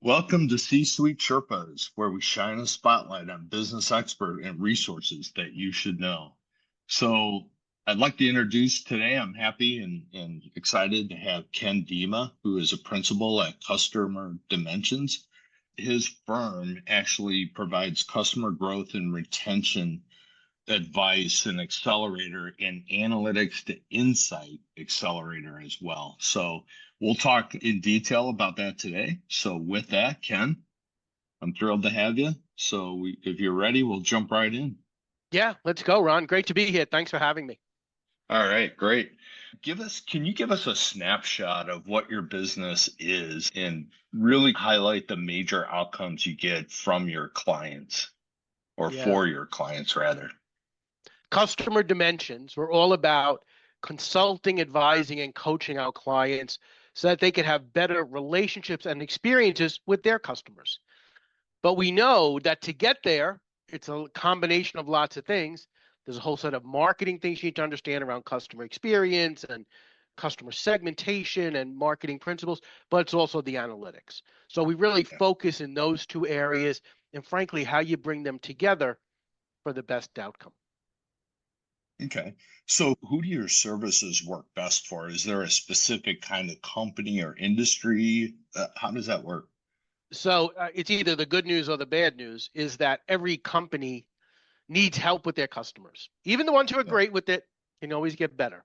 Welcome to C-Suite Sherpas, where we shine a spotlight on business expert and resources that you should know. So I'd like to introduce today, I'm happy and excited to have Ken Demma, who is a principal at Customer Dimensions. His firm actually provides customer growth and retention advice and accelerator and analytics to insight accelerator as well. So we'll talk in detail about that today. So with that, Ken, I'm thrilled to have you. So if you're ready, we'll jump right in. Yeah, let's go, Ron. Great to be here. Thanks for having me. All right, great. Can you give us a snapshot of what your business is and really highlight the major outcomes you get from your clients or for your clients rather? Customer Dimensions, we're all about consulting, advising, and coaching our clients so that they can have better relationships and experiences with their customers. But we know that to get there, it's a combination of lots of things. There's a whole set of marketing things you need to understand around customer experience and customer segmentation and marketing principles, but it's also the analytics. So we really focus in those two areas and frankly, how you bring them together for the best outcome. Okay. So who do your services work best for? Is there a specific kind of company or industry? How does that work? So it's either the good news or the bad news is that every company needs help with their customers. Even the ones who are great with it can always get better.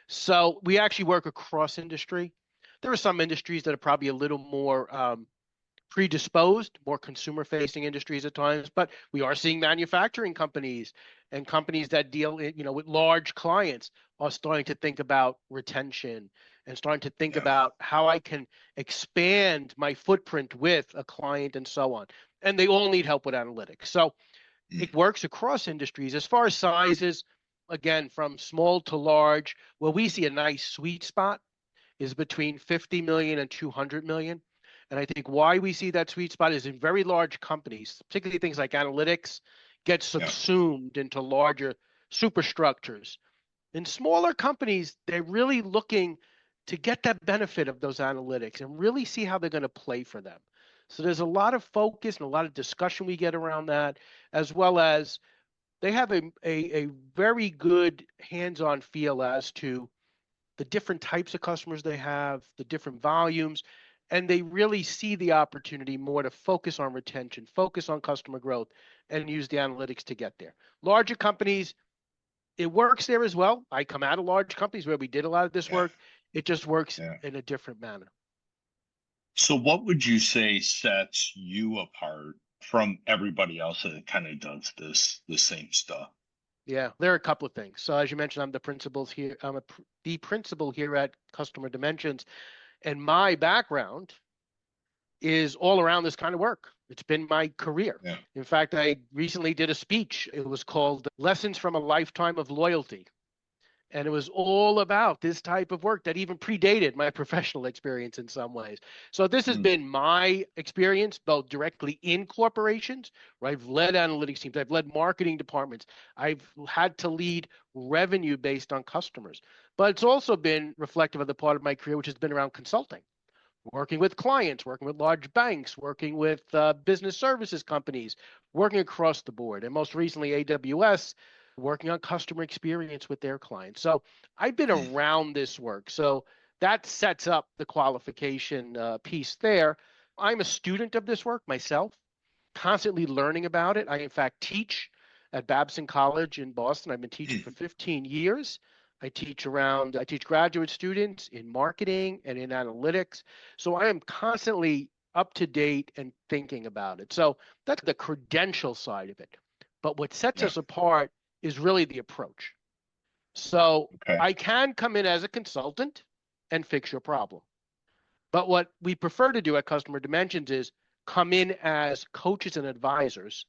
So we actually work across industry. There are some industries that are probably a little more predisposed, more consumer-facing industries at times, but we are seeing manufacturing companies and companies that deal, with large clients are starting to think about retention and starting to think about how I can expand my footprint with a client and so on. And they all need help with analytics. So it works across industries. As far as sizes, again, from small to large, where we see a nice sweet spot is between 50 million and 200 million. And I think why we see that sweet spot is in very large companies, particularly things like analytics, get subsumed into larger superstructures. In smaller companies, they're really looking to get that benefit of those analytics and really see how they're going to play for them. So there's a lot of focus and a lot of discussion we get around that, as well as they have a very good hands-on feel as to the different types of customers they have, the different volumes, and they really see the opportunity more to focus on retention, focus on customer growth, and use the analytics to get there. Larger companies, it works there as well. I come out of large companies where we did a lot of this work. It just works in a different manner. So what would you say sets you apart from everybody else that kind of does the same stuff? Yeah, there are a couple of things. So as you mentioned, I'm the principal here. I'm the principal here at Customer Dimensions. And my background is all around this kind of work. It's been my career. Yeah. In fact, I recently did a speech. It was called Lessons from a Lifetime of Loyalty. And it was all about this type of work that even predated my professional experience in some ways. So this has been my experience, both directly in corporations, where I've led analytics teams, I've led marketing departments, I've had to lead revenue based on customers. But it's also been reflective of the part of my career, which has been around consulting, working with clients, working with large banks, working with business services companies, working across the board. And most recently, AWS, working on customer experience with their clients. So I've been around this work. So that sets up the qualification piece there. I'm a student of this work myself, constantly learning about it. I, in fact, teach at Babson College in Boston. I've been teaching for 15 years. I teach graduate students in marketing and in analytics. So I am constantly up to date and thinking about it. So that's the credential side of it. But what sets us apart is really the approach. So I can come in as a consultant and fix your problem. But what we prefer to do at Customer Dimensions is come in as coaches and advisors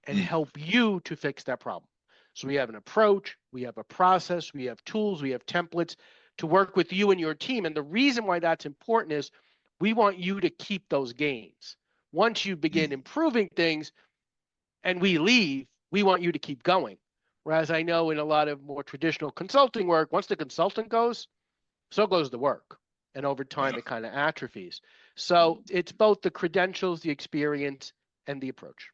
and help you to fix that problem. So we have an approach, we have a process, we have tools, we have templates to work with you and your team. And the reason why that's important is we want you to keep those gains. Once you begin improving things and we leave, we want you to keep going. Whereas I know in a lot of more traditional consulting work, once the consultant goes, so goes the work. And over time, it kind of atrophies. So it's both the credentials, the experience, and the approach.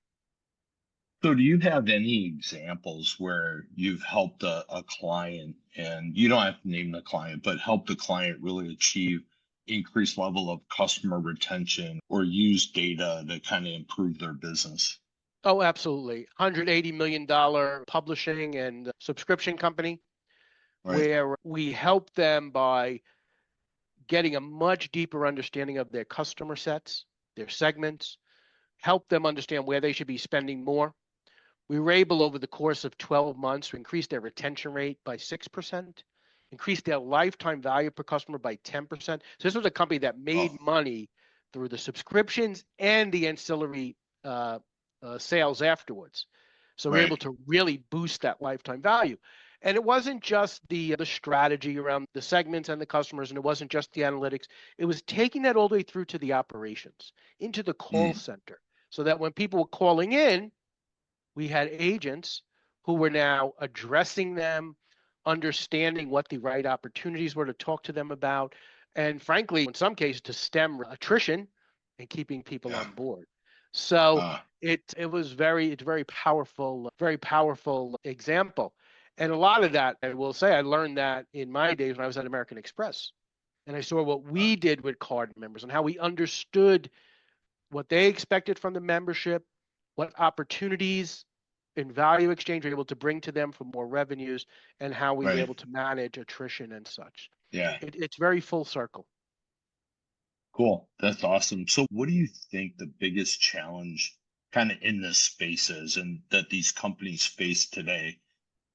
So do you have any examples where you've helped a client, and you don't have to name the client, but help the client really achieve increased level of customer retention or use data to kind of improve their business? Oh, absolutely. $180 million publishing and subscription company Right. where we help them by getting a much deeper understanding of their customer sets, their segments, help them understand where they should be spending more. We were able over the course of 12 months to increase their retention rate by 6%, increase their lifetime value per customer by 10%. So this was a company that Oh, made money through the subscriptions and the ancillary sales afterwards. So we're able right. to really boost that lifetime value. And it wasn't just the strategy around the segments and the customers, and it wasn't just the analytics. It was taking that all the way through to the operations, into the call Mm, center, so that when people were calling in, we had agents who were now addressing them, understanding what the right opportunities were to talk to them about, and frankly, in some cases, to stem attrition and keeping people yeah. on board. So Uh, it's very powerful example. And a lot of that, I will say, I learned that in my days when I was at American Express. And I saw what uh, we did with card members and how we understood what they expected from the membership, what opportunities in value exchange we're able to bring to them for more revenues, and how we were right. able to manage attrition and such. Yeah. It's very full circle. Cool. That's awesome. So what do you think the biggest challenge kind of in this space is and that these companies face today?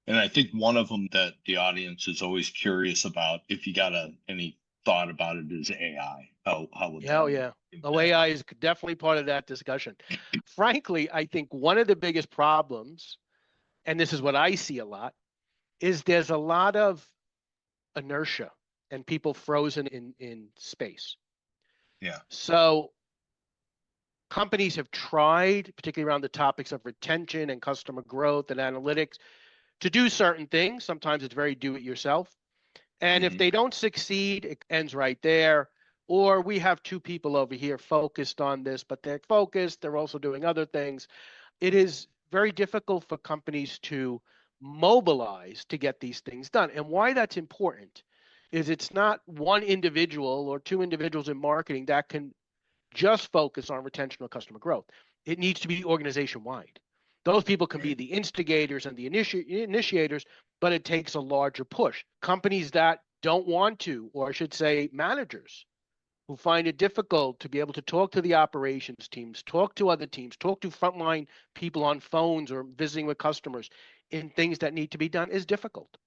And I think one of them that the audience is always curious about, if you got any thought about it, is AI. How would Yeah, oh that yeah. Oh, impact? AI is definitely part of that discussion. Frankly, I think one of the biggest problems, and this is what I see a lot, is there's a lot of inertia and people frozen in space. Yeah. So companies have tried, particularly around the topics of retention and customer growth and analytics, to do certain things. Sometimes it's very do it yourself. And if Hmm. they don't succeed, it ends right there. Or we have two people over here focused on this, but they're focused, they're also doing other things. It is very difficult for companies to mobilize to get these things done. And why that's important is it's not one individual or two individuals in marketing that can just focus on retention or customer growth. It needs to be organization wide. Those people can be Right. the instigators and the initiators, but it takes a larger push. Companies that don't want to, or I should say, managers who find it difficult to be able to talk to the operations teams, talk to other teams, talk to frontline people on phones or visiting with customers in things that need to be done is difficult,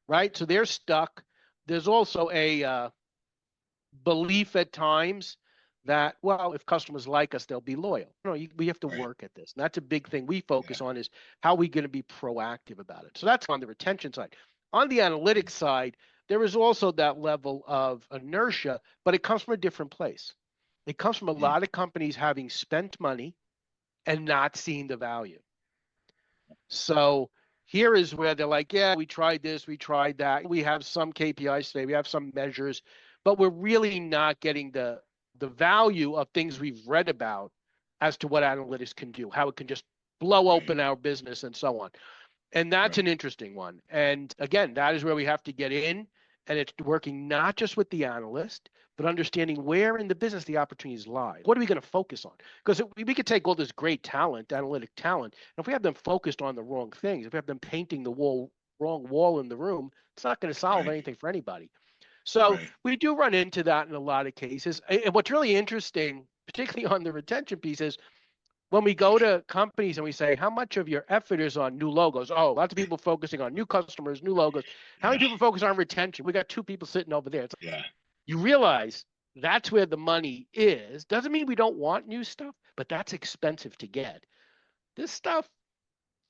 right? So they're stuck. There's also a belief at times that, well, if customers like us, they'll be loyal. No, we have to Right. work at this. And that's a big thing we Yeah. focus on, is how we going to be proactive about it. So that's on the retention side. On the analytics side, there is also that level of inertia, but it comes from a different place. It comes from a Mm, lot of companies having spent money and not seeing the value. So here is where they're like, yeah, we tried this, we tried that. We have some KPIs today, we have some measures, but we're really not getting the value of things we've read about as to what analytics can do, how it can just blow right. open our business and so on. And that's Right. an interesting one. And again, that is where we have to get in. And it's working not just with the analyst, but understanding where in the business the opportunities lie. What are we going to focus on? Because we could take all this great talent, analytic talent, and if we have them focused on the wrong things, if we have them painting the wrong wall in the room, it's not going to solve Right. anything for anybody. So Right. we do run into that in a lot of cases. And what's really interesting, particularly on the retention piece, is when we go to companies and we say, how much of your effort is on new logos? Oh, lots of people focusing on new customers, new logos. How many Yeah. people focus on retention? We got two people sitting over there. It's like, Yeah. you realize that's where the money is. Doesn't mean we don't want new stuff, but that's expensive to get. This stuff,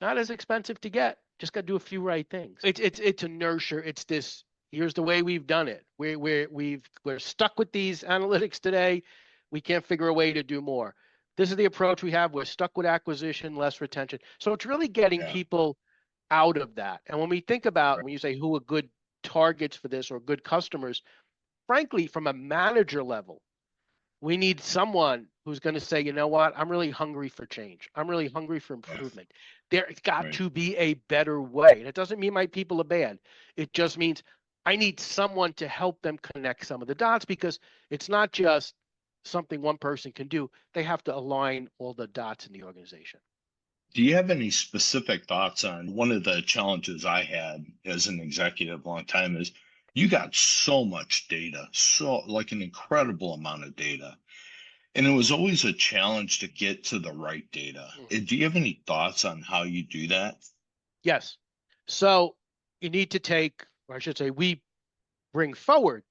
not as expensive to get. Just got to do a few right things. It's inertia. It's this. Here's the way we've done it. We're stuck with these analytics today. We can't figure a way to do more. This is the approach we have. We're stuck with acquisition, less retention. So it's really getting Yeah. people out of that. And when we think about Right. when you say who are good targets for this or good customers, frankly, from a manager level, we need someone who's going to say, you know what, I'm really hungry for change. I'm really hungry for Yeah. improvement. There's got Right. to be a better way. And it doesn't mean my people are bad. It just means I need someone to help them connect some of the dots, because it's not just something one person can do. They have to align all the dots in the organization. Do you have any specific thoughts on one of the challenges I had as an executive a long time is you got so much data, so like an incredible amount of data. And it was always a challenge to get to the right data. Do you have any thoughts on how you do that? Yes. So you need to take, or I should say, we bring forward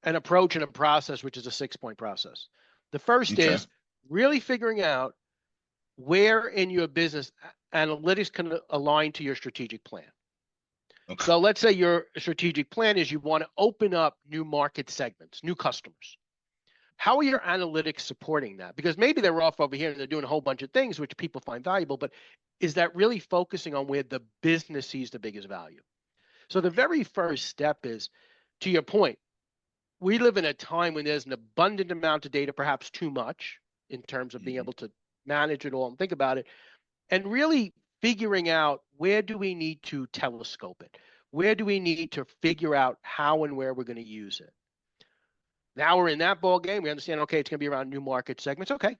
an approach and a process, which is a 6-point process. The first Okay. is really figuring out where in your business analytics can align to your strategic plan. Okay. So let's say your strategic plan is you want to open up new market segments, new customers. How are your analytics supporting that? Because maybe they're off over here and they're doing a whole bunch of things which people find valuable, but is that really focusing on where the business sees the biggest value? So the very first step is, to your point, we live in a time when there's an abundant amount of data, perhaps too much, in terms of being Mhm. able to manage it all and think about it, and really figuring out where do we need to telescope it? Where do we need to figure out how and where we're going to use it? Now we're in that ball game. We understand, okay, it's going to be around new market segments. Okay,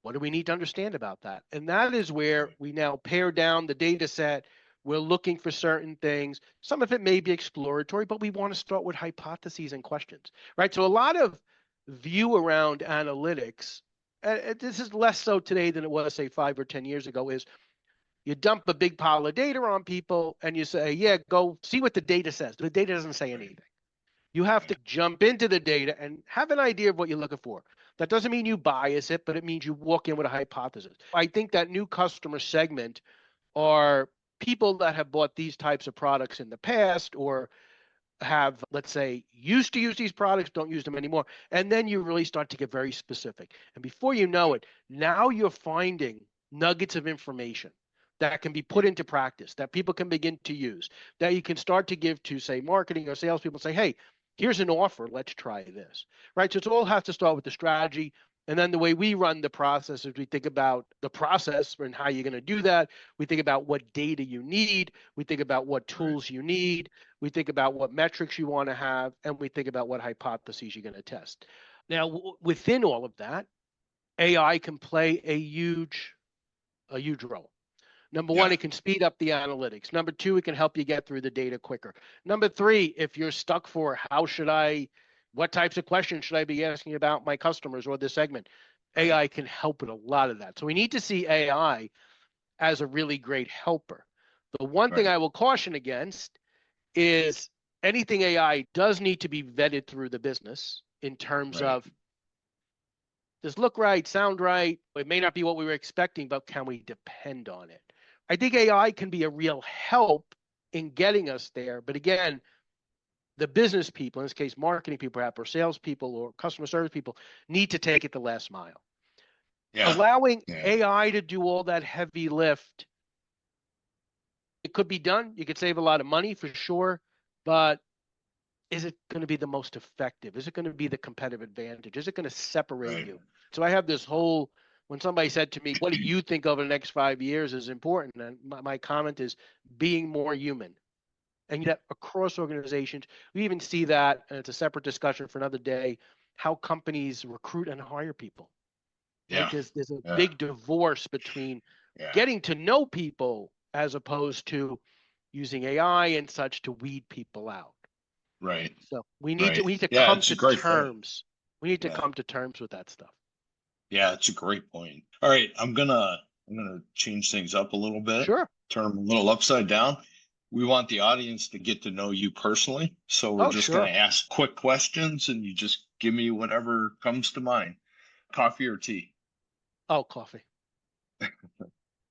what do we need to understand about that? And that is where Right. we now pare down the data set. We're looking for certain things. Some of it may be exploratory, but we want to start with hypotheses and questions, right? So a lot of view around analytics, this is less so today than it was, say, 5 or 10 years ago, is you dump a big pile of data on people and you say, yeah, go see what the data says. The data doesn't say Right. anything. You have to Right. jump into the data and have an idea of what you're looking for. That doesn't mean you bias it, but it means you walk in with a hypothesis. I think that new customer segment are people that have bought these types of products in the past, or have, let's say, used to use these products, don't use them anymore. And then you really start to get very specific. And before you know it, now you're finding nuggets of information that can be put into practice, that people can begin to use, that you can start to give to, say, marketing or salespeople, say, hey, here's an offer, let's try this. Right. So it all has to start with the strategy. And then the way we run the process is we think about the process and how you're going to do that. We think about what data you need. We think about what Right. tools you need. We think about what metrics you want to have, and we think about what hypotheses you're going to test. Now, within all of that, AI can play a huge role. Number one, Yeah. it can speed up the analytics. Number two, it can help you get through the data quicker. Number three, if you're stuck for what types of questions should I be asking about my customers or this segment, Right. AI can help with a lot of that. So we need to see AI as a really great helper. The one thing Right. I will caution against is anything AI does need to be vetted through the business in terms Right. of, does look right, sound right. It may not be what we were expecting, but can we depend on it? I think AI can be a real help in getting us there. But again, the business people, in this case, marketing people, perhaps, or salespeople or customer service people, need to take it the last mile. Yeah. Allowing Yeah. AI to do all that heavy lift, it could be done. You could save a lot of money for sure, but is it going to be the most effective? Is it going to be the competitive advantage? Is it going to separate Right. you? So I have this whole, when somebody said to me, what do you think over the next 5 years is important? And my comment is being more human. And that across organizations, we even see that, and it's a separate discussion for another day, how companies recruit and hire people, right? Yeah. There's a Yeah. big divorce between Yeah. getting to know people as opposed to using AI and such to weed people out. Right. So Right. we need to Yeah. come It's a to great point. terms. We need to Yeah. come to terms with that stuff. Yeah. It's a great point. All right. I'm gonna change things up a little bit, Sure. turn them a little upside down. We want the audience to get to know you personally. So we're Oh, just gonna sure. ask quick questions and you just give me whatever comes to mind. Coffee or tea? Oh, coffee.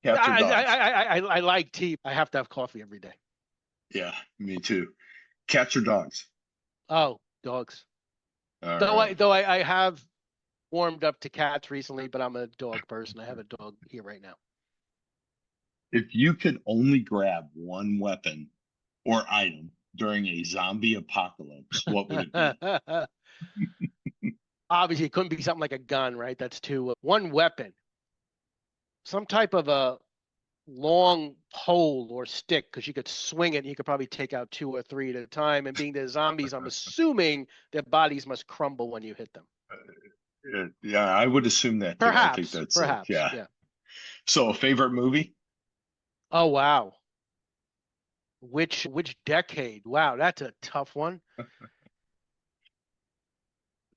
Cats or dogs? I like tea. I have to have coffee every day. Yeah, me too. Cats or dogs? Oh, dogs. All Though right. I have warmed up to cats recently, but I'm a dog person. I have a dog here right now. If you could only grab one weapon or item during a zombie apocalypse, what would it be? Obviously, it couldn't be something like a gun, right? That's too one weapon, some type of a long pole or stick, because you could swing it and you could probably take out two or three at a time. And being the zombies, I'm assuming their bodies must crumble when you hit them. Yeah, I would assume that too. I think that's it. Perhaps, Yeah. yeah. So, a favorite movie? Oh wow, which decade? Wow, that's a tough one.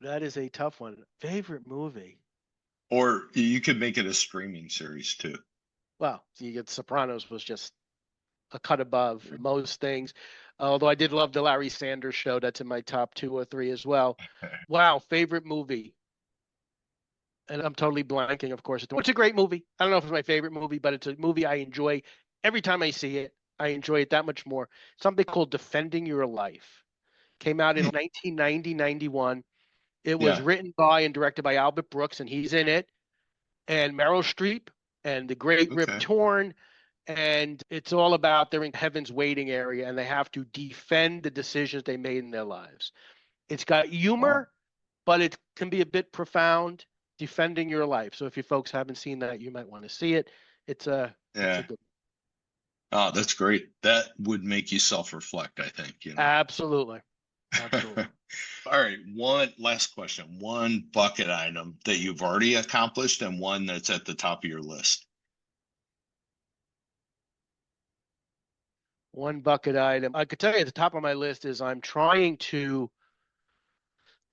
That is a tough one. Favorite movie? Or you could make it a streaming series too. Well, you get Sopranos was just a cut above most things. Although I did love the Larry Sanders Show. That's in my top two or three as well. Wow, favorite movie. And I'm totally blanking, of course. It's a great movie. I don't know if it's my favorite movie, but it's a movie I enjoy every time I see it. I enjoy it that much more. Something called Defending Your Life. Came out in 1990, 91. It was Yeah. written by and directed by Albert Brooks, and he's in it. And Meryl Streep and the great Rip Okay. Torn. And it's all about they're in heaven's waiting area and they have to defend the decisions they made in their lives. It's got Wow. humor, but it can be a bit profound. Defending Your Life. So if you folks haven't seen that, you might want to see it. It's a Yeah. good. Oh, that's great. That would make you self-reflect, I think, you know. Absolutely. Absolutely. All right, one last question. One bucket item that you've already accomplished and one that's at the top of your list. One bucket item. I could tell you at the top of my list is I'm trying to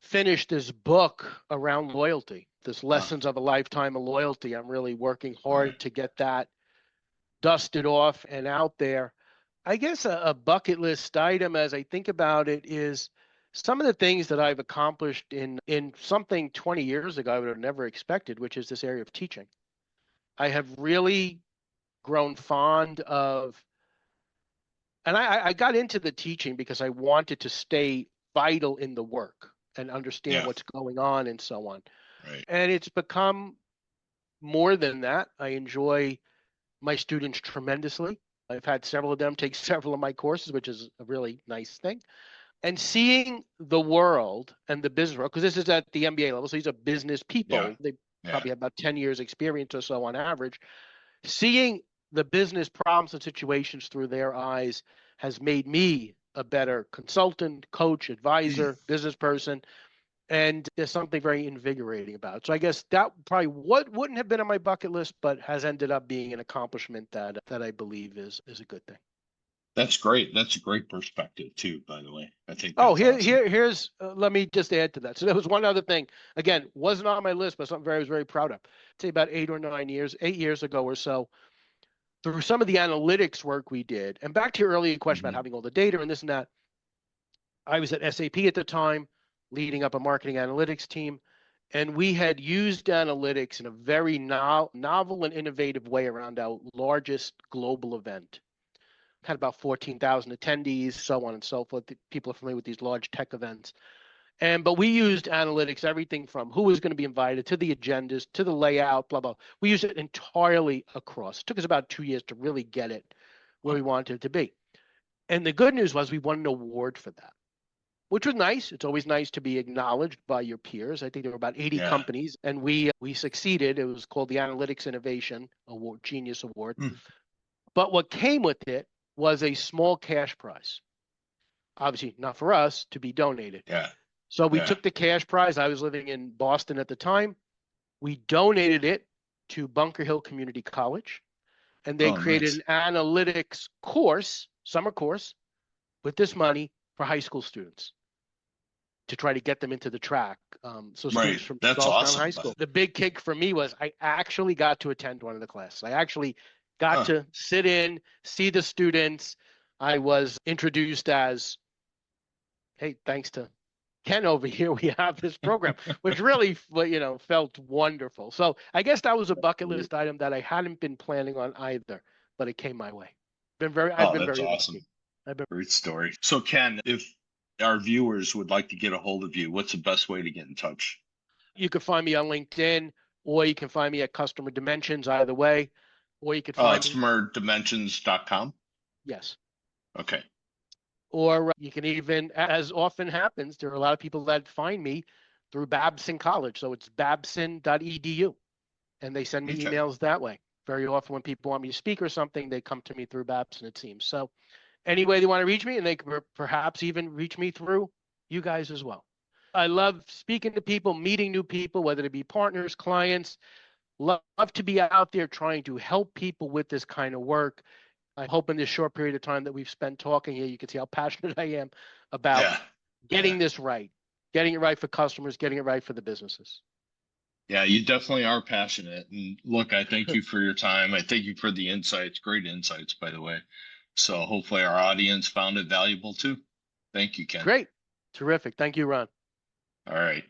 finish this book around loyalty, this Ah, lessons of a lifetime of loyalty. I'm really working all right. hard to get that dusted off and out there. I guess a bucket list item, as I think about it, is some of the things that I've accomplished in something 20 years ago I would have never expected, which is this area of teaching. I have really grown fond of, and I got into the teaching because I wanted to stay vital in the work and understand Yeah, what's going on and so on. right. And it's become more than that. I enjoy my students tremendously. I've had several of them take several of my courses, which is a really nice thing. And seeing the world and the business world, because this is at the MBA level, so these are business Yeah, people. They yeah. probably have about 10 years experience or so on average. Seeing the business problems and situations through their eyes has made me a better consultant, coach, Mm, advisor, business person. And there's something very invigorating about it. So I guess that probably what wouldn't have been on my bucket list, but has ended up being an accomplishment that I believe is a good thing. that's great. That's a great perspective too, by the way. I think Oh, that's awesome. here's let me just add to that. So there was one other thing. Again, wasn't on my list, but something I was very proud of. Say about 8 years ago or so, through some of the analytics work we did, and back to your earlier question about Hmm. having all the data and this and that. I was at SAP at the time, leading up a marketing analytics team, and we had used analytics in a very novel and innovative way around our largest global event. Had about 14,000 attendees, so on and so forth. People are familiar with these large tech events. But we used analytics, everything from who was going to be invited to the agendas to the layout, blah, blah. We used it entirely across. It took us about 2 years to really get it where we wanted it to be. And the good news was we won an award for that, which was nice. It's always nice to be acknowledged by your peers. I think there were about 80 Yeah. companies, and we succeeded. It was called the Analytics Innovation Award, Genius Award. Mm, But what came with it was a small cash prize. Obviously, not for us, to be donated. yeah. So we Yeah. took the cash prize. I was living in Boston at the time. We donated it to Bunker Hill Community College, and they Oh, created nice. an analytics course, summer course, with this money for high school students to try to get them into the track. So Right. students from That's Charlestown High awesome, School. bud. The big kick for me was I actually got to attend one of the classes. I actually got Huh. to sit in, see the students. I was introduced as, hey, thanks to Ken over here, we have this program, which really, felt wonderful. So I guess that was a bucket list item that I hadn't been planning on either, but it came my way. I've Oh, been that's very lucky. awesome. I've been. Great story. So, Ken, if our viewers would like to get a hold of you, what's the best way to get in touch? You can find me on LinkedIn, or you can find me at Customer Dimensions, either way, or you could find me. Customerdimensions.com. Yes. Okay. or you can even, as often happens, there are a lot of people that find me through Babson College. So it's babson.edu, and they send me Okay. emails that way. Very often when people want me to speak or something, they come to me through Babson, it seems. So any way they want to reach me, and they can perhaps even reach me through you guys as well. I love speaking to people, meeting new people, whether it be partners, clients. Love to be out there trying to help people with this kind of work. I hope in this short period of time that we've spent talking here, you can see how passionate I am about Yeah. Yeah. getting this right, getting it right for customers, getting it right for the businesses. Yeah, you definitely are passionate. And look, I thank you for your time. I thank you for the insights. Great insights, by the way. So hopefully our audience found it valuable too. Thank you, Ken. Great. Terrific. Thank you, Ron. All right.